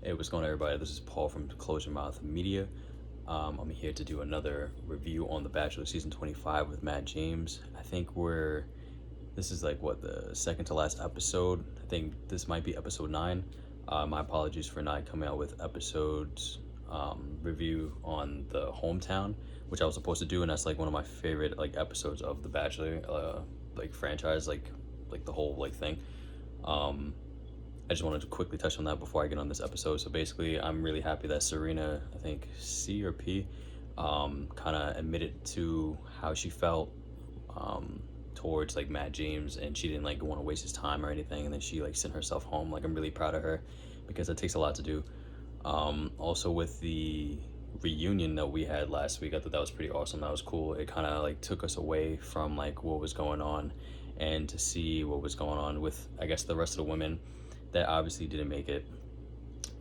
Hey, what's going on, everybody? This is Paul from Close Your Mouth Media. I'm here to do another review on The Bachelor season 25 with Matt James. I think this is like what, the second to last episode. I think this might be episode 9. My apologies for not coming out with episodes review on the hometown, which I was supposed to do, and that's like one of my favorite like episodes of The Bachelor like franchise, like the whole like thing. I just wanted to quickly touch on that before I get on this episode. So basically, I'm really happy that Serena, I think C or P, kind of admitted to how she felt towards like Matt James, and she didn't like want to waste his time or anything, and then she like sent herself home. Like, I'm really proud of her because it takes a lot to do. Also with the reunion that we had last week, I thought that was pretty awesome. That was cool. It kind of like took us away from like what was going on, and to see what was going on with, I guess, the rest of the women that obviously didn't make it.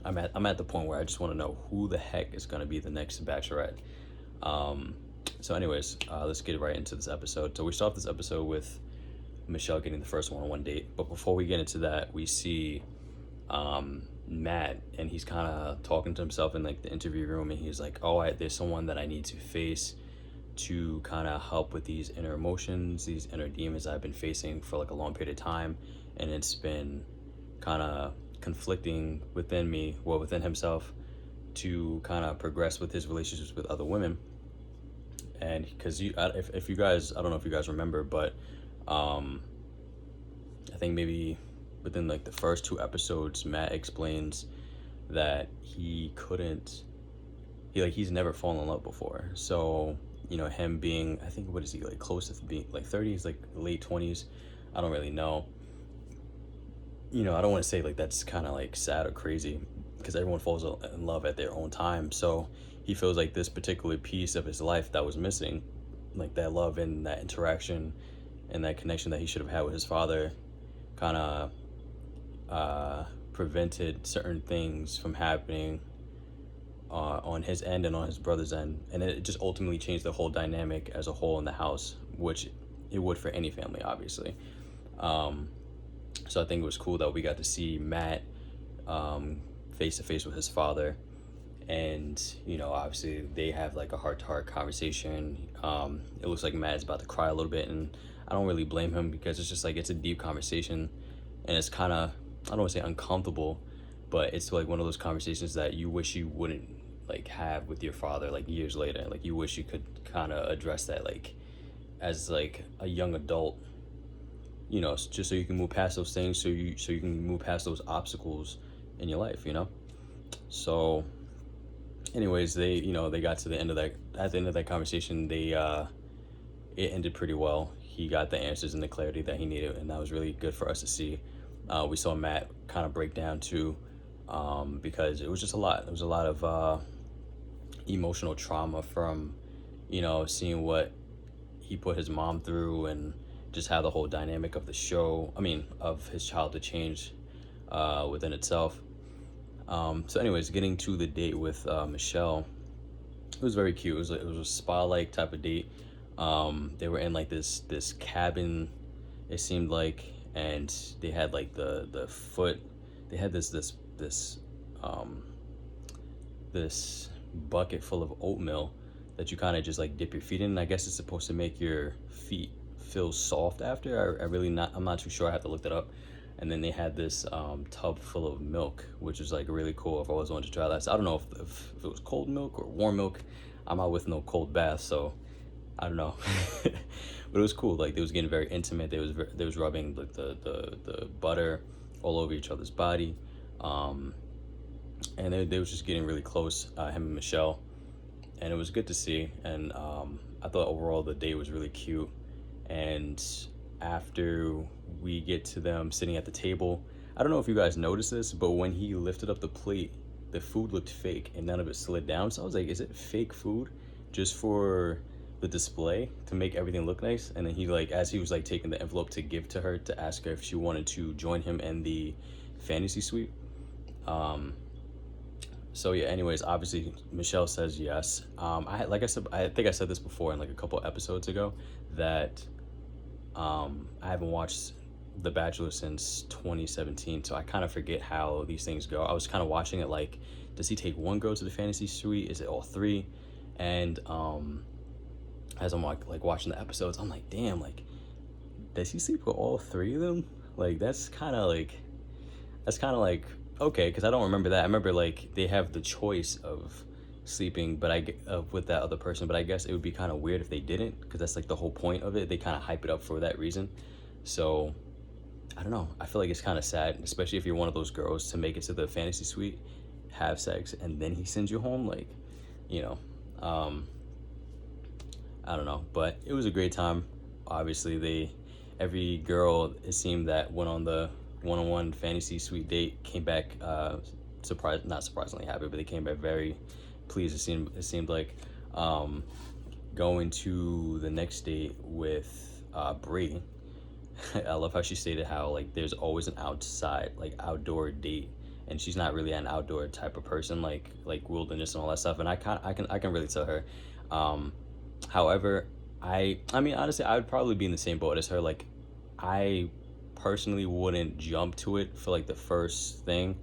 I'm at the point where I just want to know who the heck is going to be the next Bachelorette. So anyways, let's get right into this episode. So we start off this episode with Michelle getting the first one-on-one date. But before we get into that, we see Matt, and he's kind of talking to himself in like the interview room, and he's like, oh, there's someone that I need to face to kind of help with these inner emotions, these inner demons I've been facing for like a long period of time, and it's been kind of conflicting within me, well, within himself, to kind of progress with his relationships with other women. And because if you guys, I don't know if you guys remember, but I think maybe within like the first 2 episodes, Matt explains that he's never fallen in love before. So, you know, him being, I think, what is he, like close to being like 30s, like late 20s, I don't really know. You know, I don't want to say like that's kind of like sad or crazy, because everyone falls in love at their own time. So he feels like this particular piece of his life that was missing, like that love and that interaction and that connection that he should have had with his father, kind of prevented certain things from happening on his end and on his brother's end. And it just ultimately changed the whole dynamic as a whole in the house, which it would for any family, obviously. So I think it was cool that we got to see Matt face to face with his father, and you know, obviously they have like a heart-to-heart conversation. It looks like Matt is about to cry a little bit, and I don't really blame him, because it's just like, it's a deep conversation, and it's kind of, I don't want to say uncomfortable, but it's like one of those conversations that you wish you wouldn't like have with your father like years later. Like, you wish you could kind of address that like as like a young adult, you know, just so you can move past those things, so you can move past those obstacles in your life, you know. So anyways, they got to the end of that. At the end of that conversation, it ended pretty well. He got the answers and the clarity that he needed, and that was really good for us to see. We saw Matt kind of break down too, because it was just a lot. It was a lot of emotional trauma from, you know, seeing what he put his mom through, and just how the whole dynamic of the show, of his childhood, changed within itself. So anyways, getting to the date with Michelle, it was very cute. It was a spa-like type of date. They were in like this cabin, it seemed like, and they had like they had this bucket full of oatmeal that you kind of just like dip your feet in, and I guess it's supposed to make your feet feel soft after. I'm not too sure. I have to look that up. And then they had this tub full of milk, which is like really cool. I've always wanted to try that. So I don't know if it was cold milk or warm milk. I'm out with no cold bath, so I don't know. But it was cool. Like, they was getting very intimate. They was rubbing like the butter all over each other's body, and they was just getting really close, him and Michelle, and it was good to see. And I thought overall the date was really cute. And after we get to them sitting at the table, I don't know if you guys noticed this, but when he lifted up the plate, the food looked fake and none of it slid down. So I was like, is it fake food just for the display to make everything look nice? And then he, like, as he was like taking the envelope to give to her to ask her if she wanted to join him in the fantasy suite. So yeah, anyways, obviously Michelle says yes. I think I said this before in like a couple episodes ago, that I haven't watched The Bachelor since 2017, so I kind of forget how these things go. I was kind of watching it like, does he take one girl to the fantasy suite? Is it all three? And as I'm like watching the episodes, I'm like, damn, like, does he sleep with all three of them? Like, that's kind of like okay, because I don't remember that. I remember like they have the choice of sleeping, but with that other person. But I guess it would be kind of weird if they didn't, because that's like the whole point of it. They kind of hype it up for that reason. So I don't know. I feel like it's kind of sad, especially if you're one of those girls to make it to the fantasy suite, have sex, and then he sends you home. Like, you know, um, I don't know. But it was a great time. Obviously, every girl, it seemed, that went on the one-on-one fantasy suite date came back not surprisingly happy, but they came back very pleased. It seemed like going to the next date with Brie. I love how she stated how like there's always an outdoor date, and she's not really an outdoor type of person, like wilderness and all that stuff. And I can really tell her. However, I mean, honestly, I would probably be in the same boat as her. Like, I personally wouldn't jump to it for like the first thing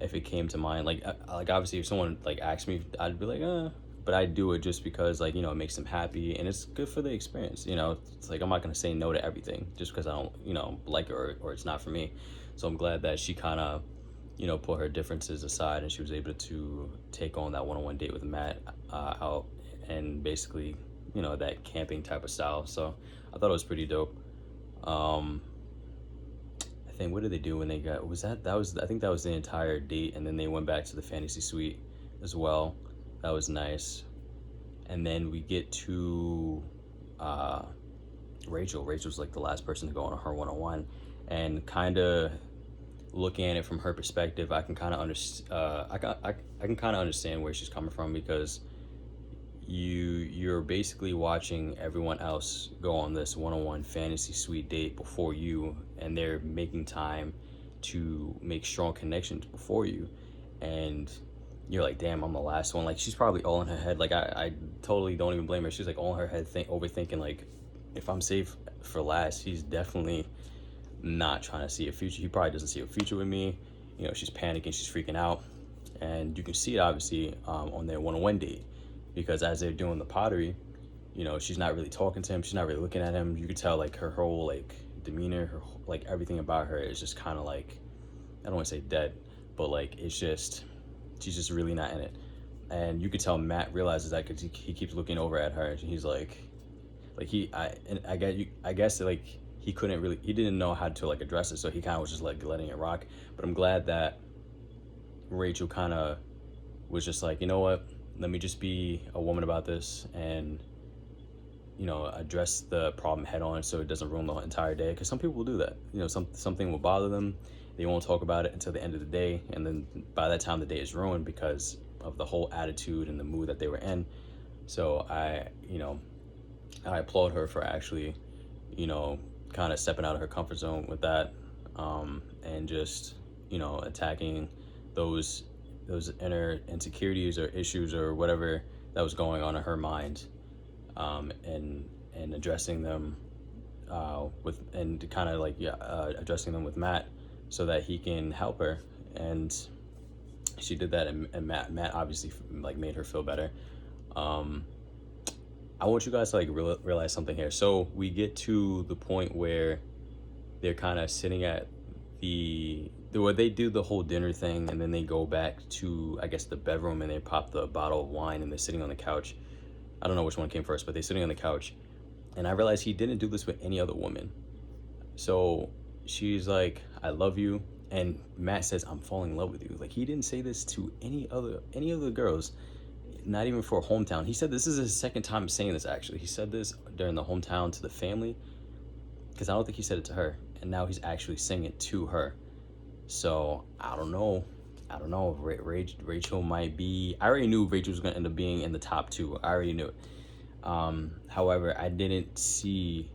if it came to mind. Like obviously if someone like asked me, I'd be like, but I do it just because, like, it makes them happy and it's good for the experience. It's like I'm not gonna say no to everything just because I don't like it, or it's not for me. So I'm glad that she kind of put her differences aside and she was able to take on that one-on-one date with Matt out, and basically that camping type of style. So I thought it was pretty dope. I think, what did they do when they got, I think that was the entire date, and then they went back to the fantasy suite as well. That was nice. And then we get to Rachel's like the last person to go on her one-on-one, and kind of looking at it from her perspective, I can kind of I can kind of understand where she's coming from, because you're basically watching everyone else go on this one-on-one fantasy suite date before you, and they're making time to make strong connections before you, and you're like, damn, I'm the last one. Like, she's probably all in her head. Like, I totally don't even blame her. She's like all in her head, overthinking, like, if I'm safe for last, he's definitely not trying to see a future. He probably doesn't see a future with me. She's panicking, she's freaking out, and you can see it obviously on their one-on-one date, because as they're doing the pottery, she's not really talking to him, she's not really looking at him. You could tell like her whole like demeanor, her like everything about her is just kind of like, I don't want to say dead, but like it's just, she's just really not in it. And you could tell Matt realizes that because he keeps looking over at her, and he's like I guess like he didn't know how to like address it, so he kind of was just like letting it rock. But I'm glad that Rachel kind of was just like, you know what, let me just be a woman about this, and address the problem head on, so it doesn't ruin the entire day. Because some people will do that. Something will bother them, they won't talk about it until the end of the day, and then by that time the day is ruined because of the whole attitude and the mood that they were in. So I applaud her for actually kind of stepping out of her comfort zone with that, and just attacking those inner insecurities or issues or whatever that was going on in her mind, and addressing them addressing them with Matt so that he can help her. And she did that, and Matt obviously like made her feel better. I want you guys to like realize something here. So we get to the point where they're kind of sitting at where they do the whole dinner thing, and then they go back to, I guess, the bedroom, and they pop the bottle of wine, and they're sitting on the couch. I don't know which one came first, but they're sitting on the couch, and I realized he didn't do this with any other woman. So she's like, I love you, and Matt says, I'm falling in love with you. Like, he didn't say this to any other girls, not even for a hometown. He said this is his second time saying this, actually. He said this during the hometown to the family, because I don't think he said it to her, and now he's actually saying it to her. So I don't know. Rachel might be. I already knew Rachel was gonna end up being in the top two. I already knew it. However, I didn't see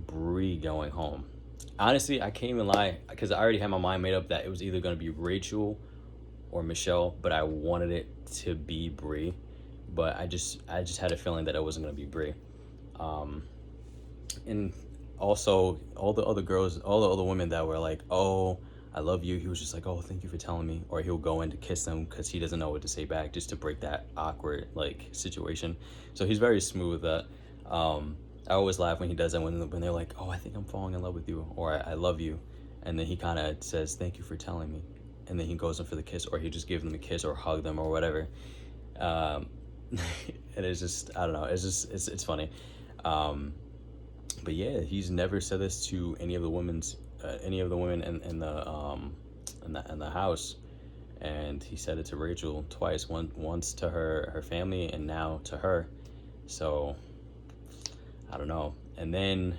Brie going home. Honestly, I can't even lie, because I already had my mind made up that it was either gonna be Rachel or Michelle, but I wanted it to be Brie. But I just had a feeling that it wasn't gonna be Brie. And also all the other girls, all the other women that were like, "Oh, I love you," he was just like, "Oh, thank you for telling me," or he'll go in to kiss them because he doesn't know what to say back, just to break that awkward like situation. So he's very smooth with that. I always laugh when he does that, when they're like, "Oh, I think I'm falling in love with you," or I love you," and then he kind of says, "Thank you for telling me," and then he goes in for the kiss, or he just gives them a kiss or hug them or whatever. Um, and it's just, I don't know, it's just it's funny. Um, but yeah, he's never said this to any of the women in the house, and he said it to Rachel twice. Once to her family, and now to her. So I don't know. And then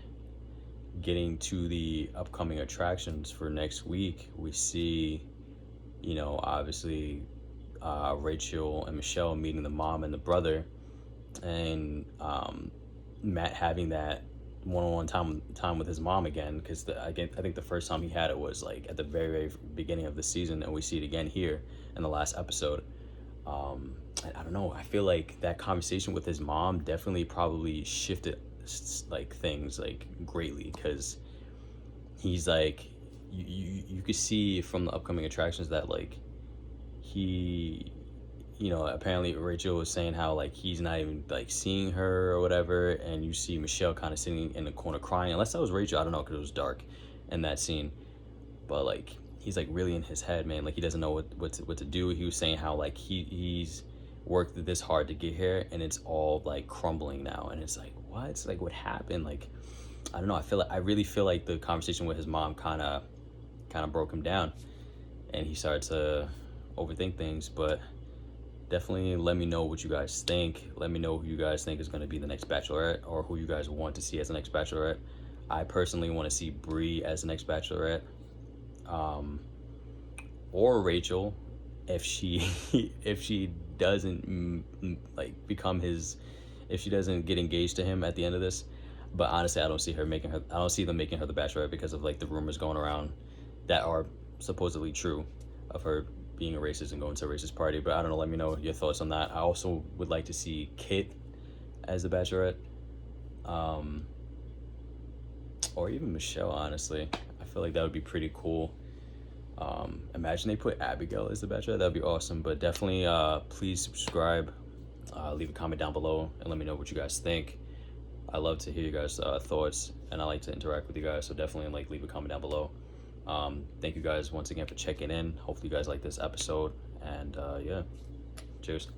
getting to the upcoming attractions for next week, we see, obviously, Rachel and Michelle meeting the mom and the brother, and Matt having that one-on-one time with his mom again, because I think the first time he had it was like at the very, very beginning of the season, and we see it again here in the last episode. And I don't know, I feel like that conversation with his mom definitely probably shifted like things like greatly, because he's like, you could see from the upcoming attractions that like he, apparently Rachel was saying how like he's not even like seeing her or whatever, and you see Michelle kind of sitting in the corner crying. Unless that was Rachel, I don't know, because it was dark in that scene. But like he's like really in his head, man. Like he doesn't know what to do. He was saying how like he's worked this hard to get here, and it's all like crumbling now. And it's like, what? It's like, what happened? Like, I don't know. I really feel like the conversation with his mom kind of broke him down, and he started to overthink things. But definitely let me know what you guys think. Let me know who you guys think is going to be the next Bachelorette, or who you guys want to see as the next Bachelorette. I personally want to see Bree as the next Bachelorette, or Rachel, if she if she doesn't like become his, if she doesn't get engaged to him at the end of this. But honestly, I don't see them making her the Bachelorette, because of like the rumors going around that are supposedly true, of her being a racist and going to a racist party. But I don't know, let me know your thoughts on that. I also would like to see Kit as the Bachelorette, or even Michelle, honestly. I feel like that would be pretty cool. Imagine they put Abigail as the Bachelorette. That'd be awesome. But definitely please subscribe, leave a comment down below, and let me know what you guys think. I love to hear you guys' thoughts, and I like to interact with you guys, so definitely like leave a comment down below. Thank you guys once again for checking in. Hopefully you guys like this episode, and yeah, cheers.